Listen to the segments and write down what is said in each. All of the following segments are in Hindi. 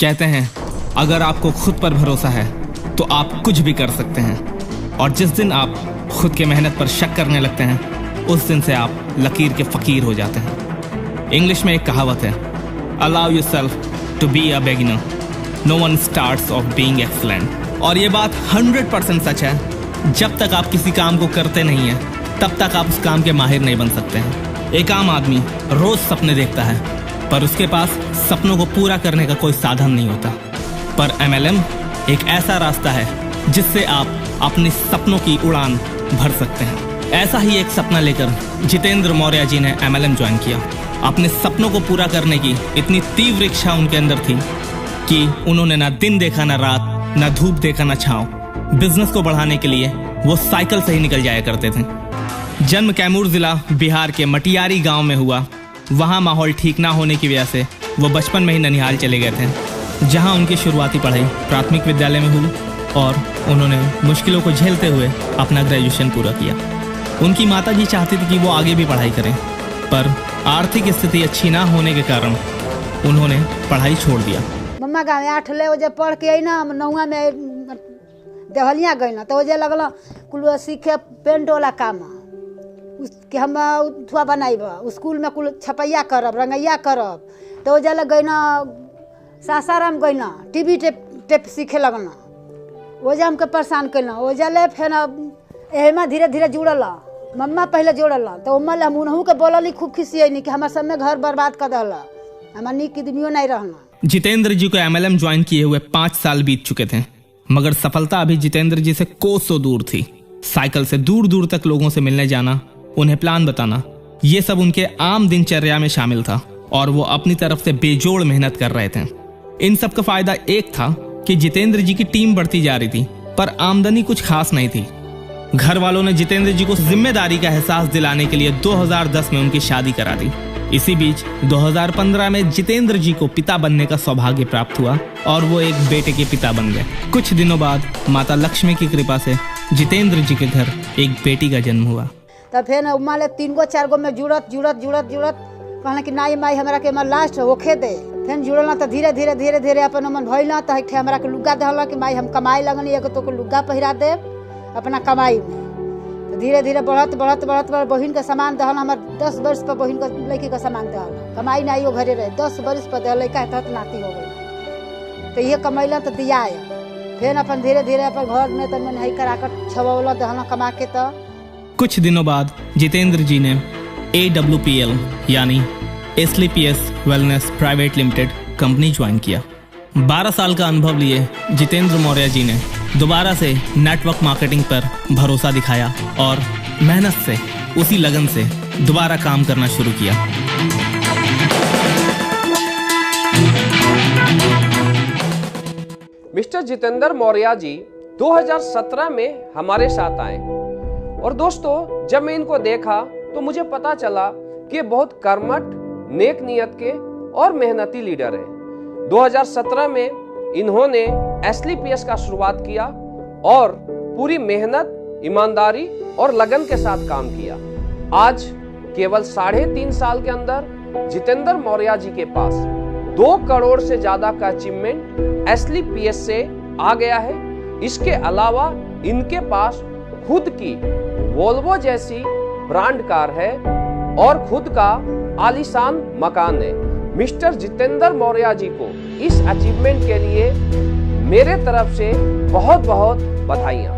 कहते हैं अगर आपको खुद पर भरोसा है तो आप कुछ भी कर सकते हैं, और जिस दिन आप खुद के मेहनत पर शक करने लगते हैं उस दिन से आप लकीर के फकीर हो जाते हैं। इंग्लिश में एक कहावत है, allow yourself to be a beginner, no one starts off being excellent. और ये बात 100% सच है। जब तक आप किसी काम को करते नहीं हैं तब तक आप उस काम के माहिर नहीं बन सकते हैं। एक आम आदमी रोज सपने देखता है पर उसके पास सपनों को पूरा करने का कोई साधन नहीं होता, पर MLM एक ऐसा रास्ता है जिससे आप अपने सपनों की उड़ान भर सकते हैं। ऐसा ही एक सपना लेकर जितेंद्र मौर्य जी ने MLM ज्वाइन किया। अपने सपनों को पूरा करने की इतनी तीव्र इच्छा उनके अंदर थी कि उन्होंने ना दिन देखा ना रात, ना धूप देखा ना छांव। बिजनेस को बढ़ाने के लिए वो साइकिल से ही निकल जाया करते थे। जन्म कैमूर जिला बिहार के मटियारी गांव में हुआ। वहां माहौल ठीक ना होने की वजह से वो बचपन में ही ननिहाल चले गए थे, जहां उनकी शुरुआती पढ़ाई प्राथमिक विद्यालय में हुई और उन्होंने मुश्किलों को झेलते हुए अपना ग्रेजुएशन पूरा किया। उनकी माताजी चाहती थी कि वो आगे भी पढ़ाई करें, पर आर्थिक स्थिति अच्छी ना होने के कारण उन्होंने पढ़ाई छोड़ दिया। मम्मा गाँव 8 बजे पढ़ के आई ना, 9 में देहलिया गई ना, तो वजह लगल कुल सीखे पेंट वाला काम कि हम थुआ बनाइब, स्कूल में कुल छपैया करब, रंगैया करब। तो वजह लग गई ना सासाराम गई ना, टीवी टेप सीखे लगना, वजह हमके परेशान कैल। वजह ले फिर एहिमा धीरे धीरे जुड़ल। मम्मा पहले जोड़ल तो उमल हम उनहू के बोलली, खूब खिसियनी कि हमारे सब में घर बर्बाद कर दल, हमार निक आदमियों नहीं रहना। जितेंद्र जी को MLM ज्वाइन किए हुए 5 साल बीत चुके थे, मगर सफलता अभी जितेंद्र जी से कोसों दूर थी। साइकिल से दूर दूर तक लोगों से मिलने जाना, उन्हें प्लान बताना, ये सब उनके आम दिनचर्या में शामिल था और वो अपनी तरफ से बेजोड़ मेहनत कर रहे थे। इन सब का फायदा एक था कि जितेंद्र जी की टीम बढ़ती जा रही थी, पर आमदनी कुछ खास नहीं थी। घर वालों ने जितेंद्र जी को जिम्मेदारी का एहसास दिलाने के लिए 2010 में उनकी शादी करा दी। इसी बीच 2015 में जितेंद्र जी को पिता बनने का सौभाग्य प्राप्त हुआ और वो एक बेटे के पिता बन गए। कुछ दिनों बाद माता लक्ष्मी की कृपा से जितेंद्र जी के घर एक बेटी का जन्म हुआ। तब फिर मान ले 3 4 गो में जुड़त कहना कि नाई माई हमरा के लास्ट होखे दे। फिर जुड़ल तो धीरे धीरे अपन मन भइल तो हमरा के लुग्गा दहल कि माई हम कमाई लगनी, एगो तो लुग्गा पहिरा दे अपना कमाई में। तो धीरे धीरे बढ़त बहिन के सामान दहल। हमार 10 वर्ष पर बहिन के लड़की का सामान दहल, कमाई नहीं वो घरे रहे। 10 वर्ष पर दहल, लड़का तहत नाती हो गई, तो ये कमैल तो दिया। फिर अपन धीरे धीरे अपन घर में तन नहीं करा कर छवल दहल कमा के। तो कुछ दिनों बाद जितेंद्र जी ने AWPL यानी एस्ली PS wellness private limited company join किया। 12 साल का अनुभव लिए जितेंद्र मौर्य जी ने दोबारा से नेटवर्क मार्केटिंग पर भरोसा दिखाया और मेहनत से, उसी लगन से दोबारा काम करना शुरू किया। मिस्टर जितेंद्र मौर्य जी 2017 में हमारे साथ आए और दोस्तों जब मैं इनको देखा तो मुझे पता चला कि ये बहुत कर्मठ, नेक नियत के और मेहनती लीडर हैं। 2017 में इन्होंने एस्ली PS का शुरुआत किया और पूरी मेहनत, ईमानदारी और लगन के साथ काम किया। आज केवल 3.5 साल के अंदर जितेंद्र मौर्य जी के पास 2 करोड़ से ज्यादा का अचीवमेंट एस्ली PS से आ गया है। इसके अलावा इनके पास खुद की वोल्वो जैसी ब्रांड कार है और खुद का आलीशान मकान है। मिस्टर जितेंद्र मौर्य जी को इस अचीवमेंट के लिए मेरे तरफ से बहुत बहुत बधाइयाँ।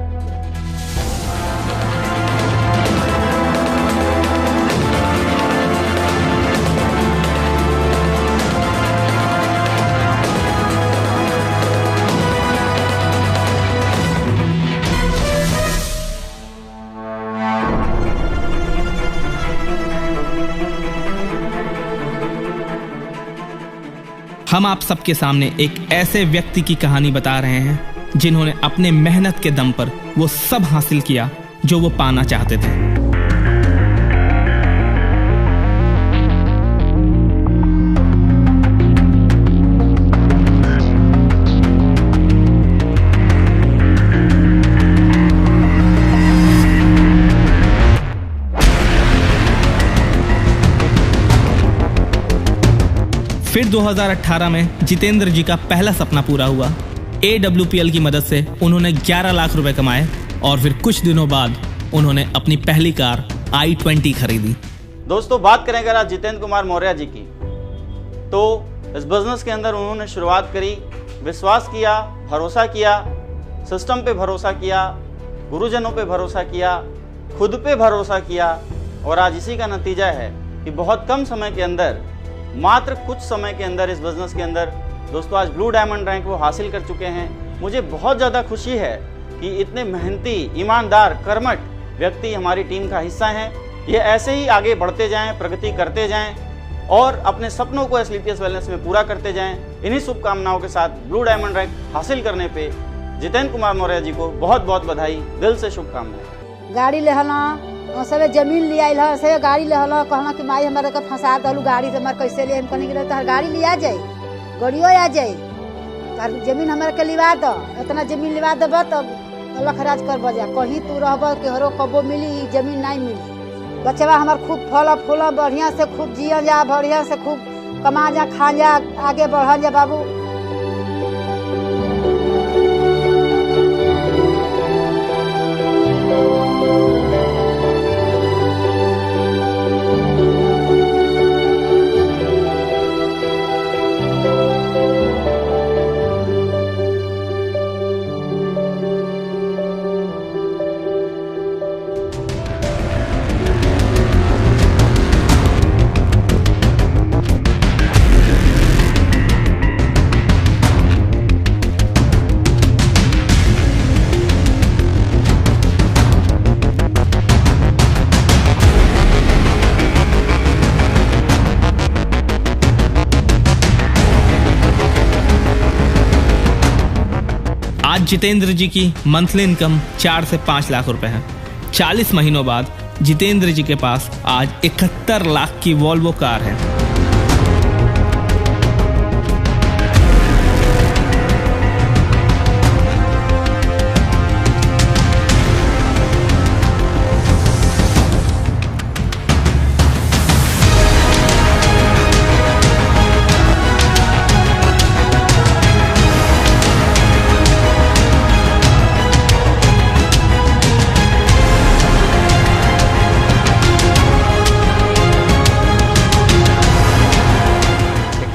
हम आप सबके सामने एक ऐसे व्यक्ति की कहानी बता रहे हैं जिन्होंने अपने मेहनत के दम पर वो सब हासिल किया जो वो पाना चाहते थे। फिर फिर 2018 में जितेंद्र जी का पहला सपना पूरा हुआ। AWPL की मदद से उन्होंने 11 लाख रुपए कमाए और फिर कुछ दिनों बाद उन्होंने अपनी पहली कार i20 खरीदी। दोस्तों, बात करें अगर आज जितेंद्र कुमार मौर्य जी की, तो इस बिजनेस के अंदर उन्होंने शुरुआत करी, विश्वास किया, भरोसा किया, सिस्टम पे भरोसा किया, गुरुजनों पे भरोसा किया, खुद पे भरोसा किया और आज इसी का नतीजा है कि बहुत कम समय के अंदर, मात्र कुछ समय के अंदर इस बिजनेस के अंदर दोस्तों आज ब्लू डायमंड रैंक वो हासिल कर चुके हैं। मुझे बहुत ज़्यादा खुशी है कि इतने मेहनती, ईमानदार, कर्मठ व्यक्ति हमारी टीम का हिस्सा हैं। ये ऐसे ही आगे बढ़ते जाएं, प्रगति करते जाएं और अपने सपनों को एसलीपीएस वेलनेस में पूरा करते जाएं। इन्हीं शुभकामनाओं के साथ ब्लू डायमंड रैंक हासिल करने पे जितेंद्र कुमार मौर्य जी को बहुत बहुत बधाई, दिल से शुभकामनाएं। गाड़ी लेहला, सब जमीन ले आइल, सब गाड़ी लेहला, कहना कि माई हमारे का फंसा दलू गाड़ी से, हमारे कैसे ले, हम कहने के तो गाड़ी लिया जाए, गाड़ियों आ जाए, तार जमीन हमारे के लिवा दो, इतना जमीन लिवा देब तब अल्लाह खराज कर बजा, कहीं तू रहब केहरो कबो मिली जमीन नहीं मिली। बच्चा हमार खूब फल फूल बढ़िया से खूब जिया जा, बढ़िया से खूब कमा जा, खा जा, आगे बढ़ जा बाबू। आज जितेंद्र जी की मंथली इनकम 4 से 5 लाख रुपए है। 40 महीनों बाद जितेंद्र जी के पास आज 71 लाख की वॉल्वो कार है।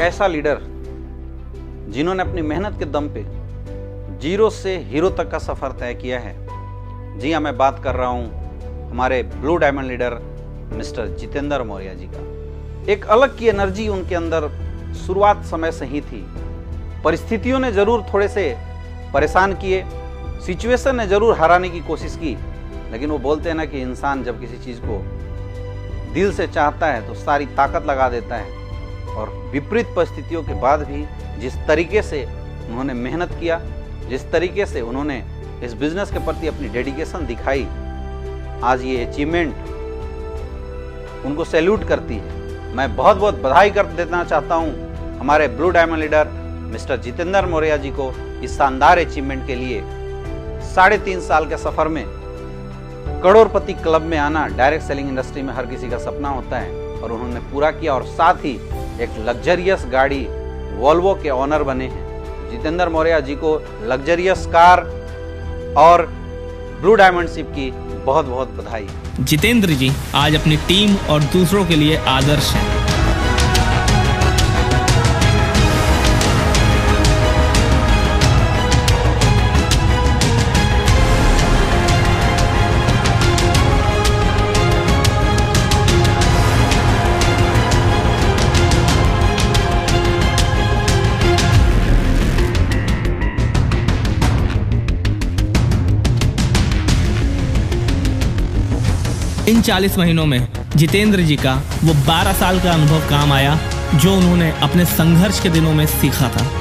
ऐसा लीडर जिन्होंने अपनी मेहनत के दम पे जीरो से हीरो तक का सफर तय किया है। जी हाँ, मैं बात कर रहा हूं हमारे blue diamond leader mister Jitendra Maurya ji का। एक अलग की एनर्जी उनके अंदर शुरुआत समय से ही थी। परिस्थितियों ने जरूर थोड़े से परेशान किए, सिचुएशन ने जरूर हराने की कोशिश की, लेकिन वो बोलते हैं ना कि इंसान जब किसी चीज को दिल से चाहता है तो सारी ताकत लगा देता है। और विपरीत परिस्थितियों के बाद भी जिस तरीके से उन्होंने मेहनत किया, जिस तरीके से उन्होंने इस बिजनेस के प्रति अपनी डेडिकेशन दिखाई, आज ये अचीवमेंट उनको सैल्यूट करती है। मैं बहुत बहुत बधाई कर देना चाहता हूं हमारे blue diamond leader mister Jitendra Maurya ji को इस शानदार अचीवमेंट के लिए। 3.5 साल के सफर में करोड़पति क्लब में आना डायरेक्ट सेलिंग इंडस्ट्री में हर किसी का सपना होता है और उन्होंने पूरा किया और साथ ही एक लग्जरियस गाड़ी वॉल्वो के ऑनर बने हैं। जितेंद्र मौर्य जी को लग्जरियस कार और ब्लू डायमंड शिप की बहुत बहुत बधाई। जितेंद्र जी आज अपनी टीम और दूसरों के लिए आदर्श हैं। इन 40 महीनों में जितेंद्र जी का वो 12 साल का अनुभव काम आया जो उन्होंने अपने संघर्ष के दिनों में सीखा था।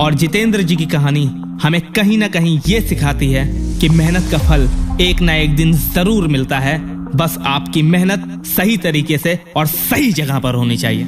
और जितेंद्र जी की कहानी हमें कहीं ना कहीं ये सिखाती है कि मेहनत का फल एक ना एक दिन जरूर मिलता है, बस आपकी मेहनत सही तरीके से और सही जगह पर होनी चाहिए।